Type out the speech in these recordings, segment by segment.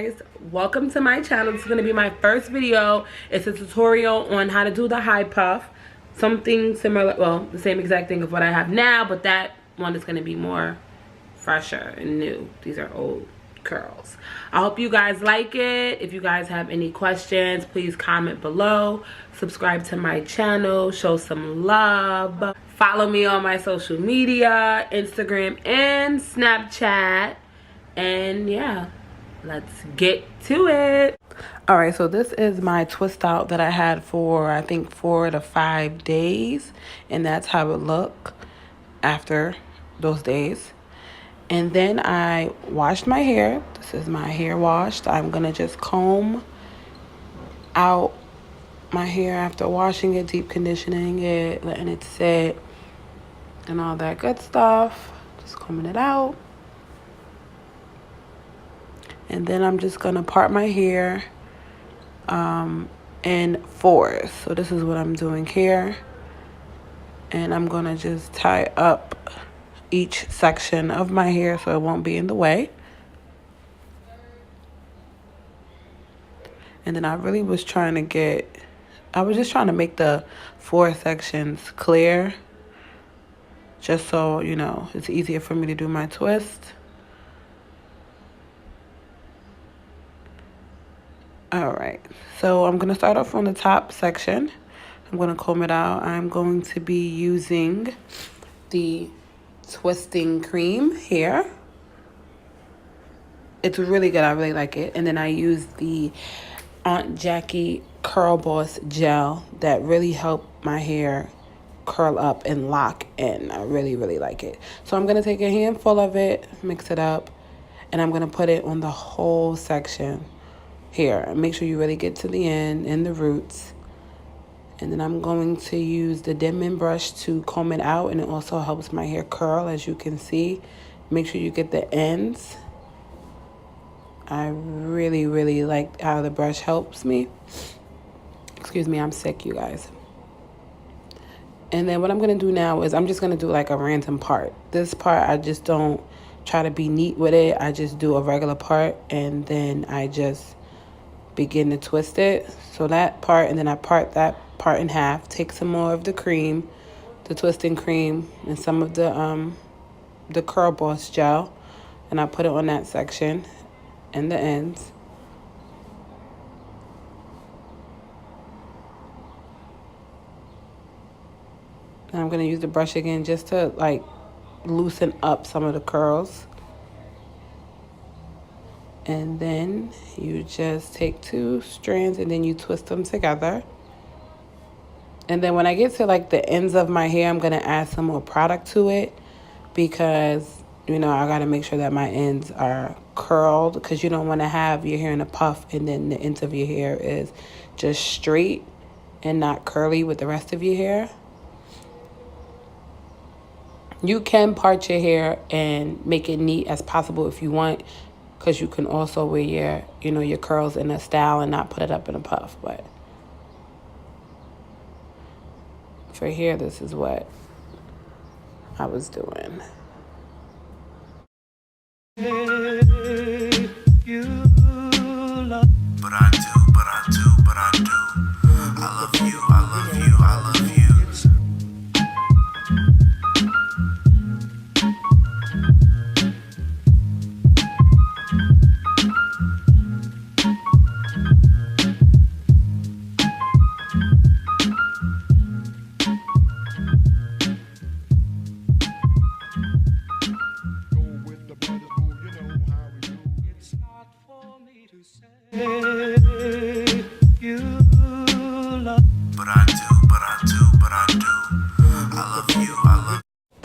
guys, welcome to my channel. This is going to be my first video. It's a tutorial on how to do the high puff, something similar, well, the same exact thing of what I have now, but that one is going to be more fresher and new. These are old curls. I hope you guys like it. If you guys have any questions, please comment below. Subscribe to my channel, show some love. Follow me on my social media, Instagram and Snapchat. And yeah, let's get to it. All right, so this is my twist out that I had for I think 4 to 5 days, and that's how it looked after those days. And then I washed my hair. This is my hair washed. I'm gonna just comb out my hair after washing it, deep conditioning it, letting it sit and all that good stuff. Just combing it out. And then I'm just gonna part my hair in fours. So this is what I'm doing here. And I'm gonna just tie up each section of my hair so it won't be in the way. And then I really was trying to I was just trying to make the 4 sections clear, just so, you know, it's easier for me to do my twist. All right, so I'm gonna start off on the top section. I'm gonna comb it out. I'm going to be using the twisting cream here. It's really good, I really like it. And then I use the Aunt Jackie Curl Boss gel that really helped my hair curl up and lock in. I really, really like it. So I'm gonna take a handful of it, mix it up, and I'm gonna put it on the whole section here. Make sure you really get to the end and the roots. And then I'm going to use the Denman brush to comb it out, and it also helps my hair curl, as you can see. Make sure you get the ends. I really, really like how the brush helps me. Excuse me, I'm sick, you guys. And then what I'm going to do now is I'm just going to do like a random part. This part, I just don't try to be neat with it. I just do a regular part, and then I just begin to twist it. So that part, and then I part that part in half, take some more of the cream, the twisting cream, and some of the Curl Boss gel, and I put it on that section and the ends. And I'm going to use the brush again just to like loosen up some of the curls. And then you just take 2 strands and then you twist them together. And then when I get to like the ends of my hair, I'm going to add some more product to it, because, you know, I got to make sure that my ends are curled, because you don't want to have your hair in a puff and then the ends of your hair is just straight and not curly with the rest of your hair. You can part your hair and make it neat as possible if you want, because you can also wear your, you know, your curls in a style and not put it up in a puff. But for here, this is what I was doing.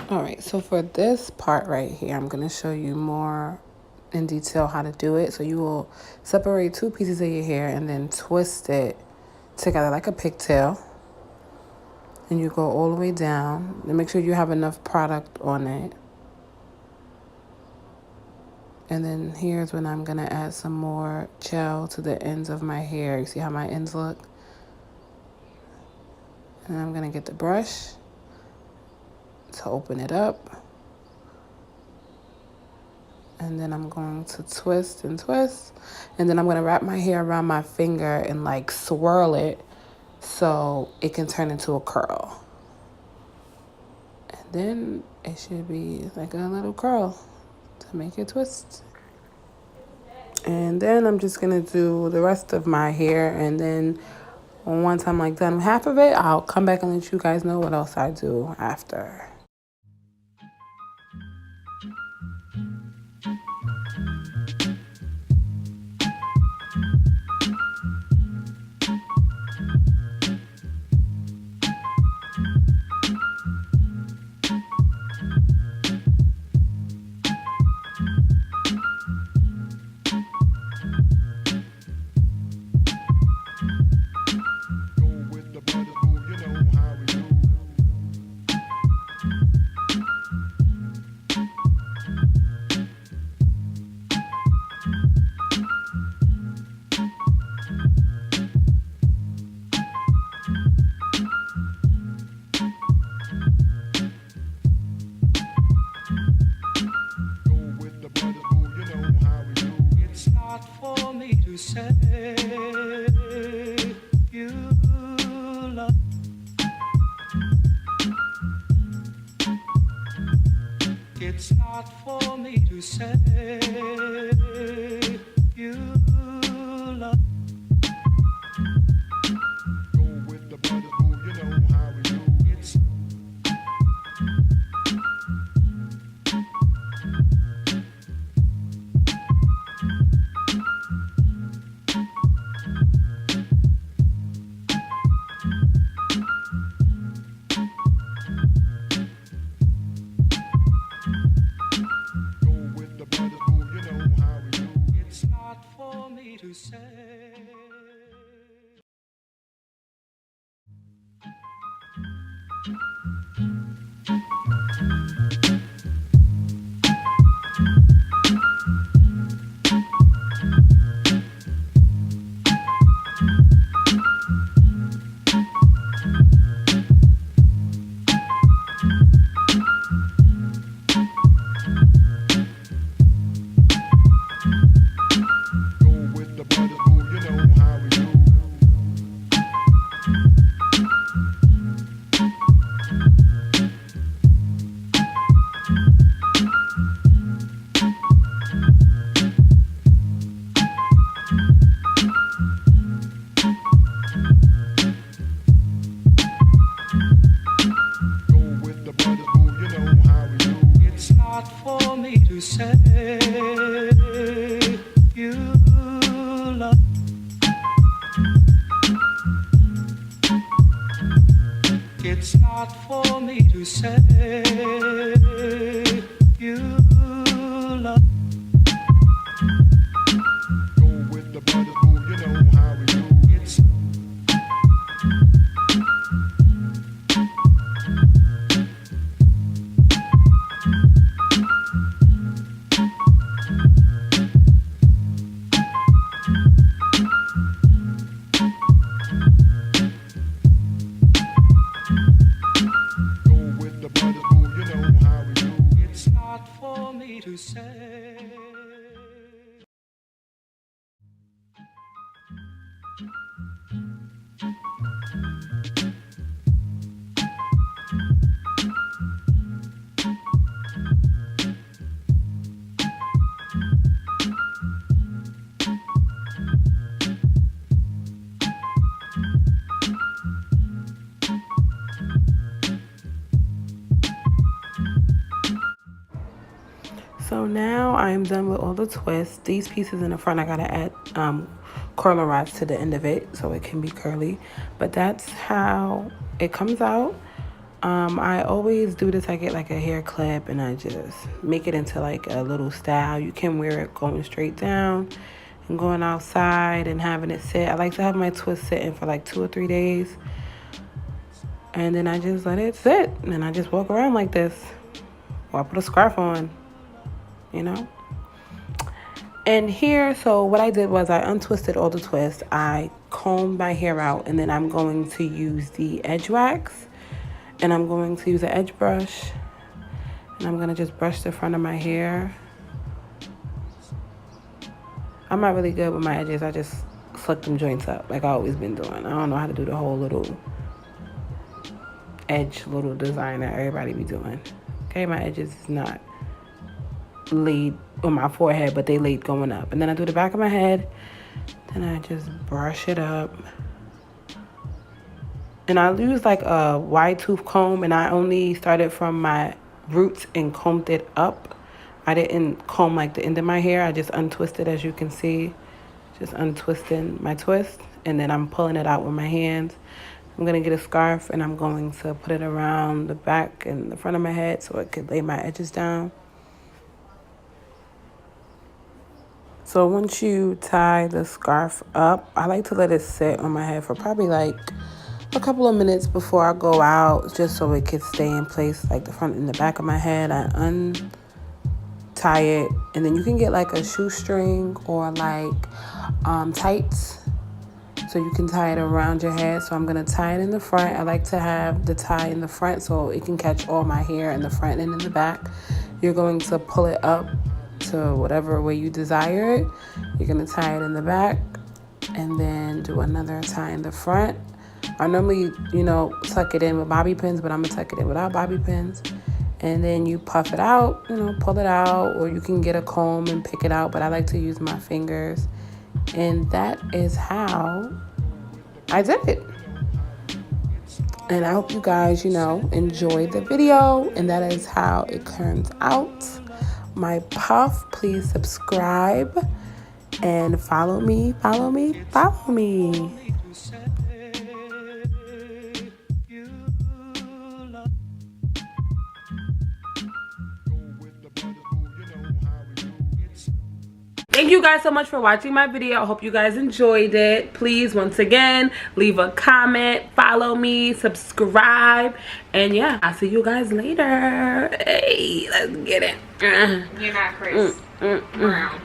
All right, so for this part right here, I'm going to show you more in detail how to do it. So you will separate 2 pieces of your hair and then twist it together like a pigtail. And you go all the way down and make sure you have enough product on it. And then here's when I'm going to add some more gel to the ends of my hair. You see how my ends look? And I'm going to get the brush to open it up. And then I'm going to twist and twist. And then I'm going to wrap my hair around my finger and like swirl it so it can turn into a curl. And then it should be like a little curl to make it twist. And then I'm just going to do the rest of my hair. And then once I'm like done with half of it, I'll come back and let you guys know what else I do after. It's not for me to say you love. Go with the brothers, boo, you know how we do. It's to say. For me to say you love. It's not for me to say you love. Go with the brothers, boo, you know how we do. It's for me to say. So now I'm done with all the twists. These pieces in the front, I gotta add curler rods to the end of it so it can be curly. But that's how it comes out. I always do this. I get like a hair clip and I just make it into like a little style. You can wear it going straight down and going outside and having it sit. I like to have my twist sitting for like 2 or 3 days. And then I just let it sit and I just walk around like this. Or I put a scarf on. You know, and here, so what I did was I untwisted all the twists. I combed my hair out, and then I'm going to use the edge wax, and I'm going to use an edge brush, and I'm going to just brush the front of my hair I'm not really good with my edges. I just suck them joints up like I always been doing. I don't know how to do the whole little edge little design that everybody be doing. Okay, my edges is not laid on my forehead, but they laid going up. And then I do the back of my head. Then I just brush it up. And I use like a wide tooth comb, and I only started from my roots and combed it up. I didn't comb like the end of my hair. I just untwisted, as you can see. Just untwisting my twist. And then I'm pulling it out with my hands. I'm going to get a scarf, and I'm going to put it around the back and the front of my head so it could lay my edges down. So once you tie the scarf up, I like to let it sit on my head for probably like a couple of minutes before I go out, just so it could stay in place, like the front and the back of my head. I untie it, and then you can get like a shoestring or like tights, so you can tie it around your head. So I'm gonna tie it in the front. I like to have the tie in the front so it can catch all my hair in the front and in the back. You're going to pull it up to whatever way you desire it. You're gonna tie it in the back and then do another tie in the front. I normally, tuck it in with bobby pins, but I'm gonna tuck it in without bobby pins. And then you puff it out, pull it out, or you can get a comb and pick it out, but I like to use my fingers. And that is how I did it. And I hope you guys, enjoy the video, and that is how it turns out. My puff, please subscribe and follow me. Thank you guys so much for watching my video. I hope you guys enjoyed it. Please, once again, leave a comment, follow me, subscribe, and yeah, I'll see you guys later. Hey, let's get it. You're not Chris Brown.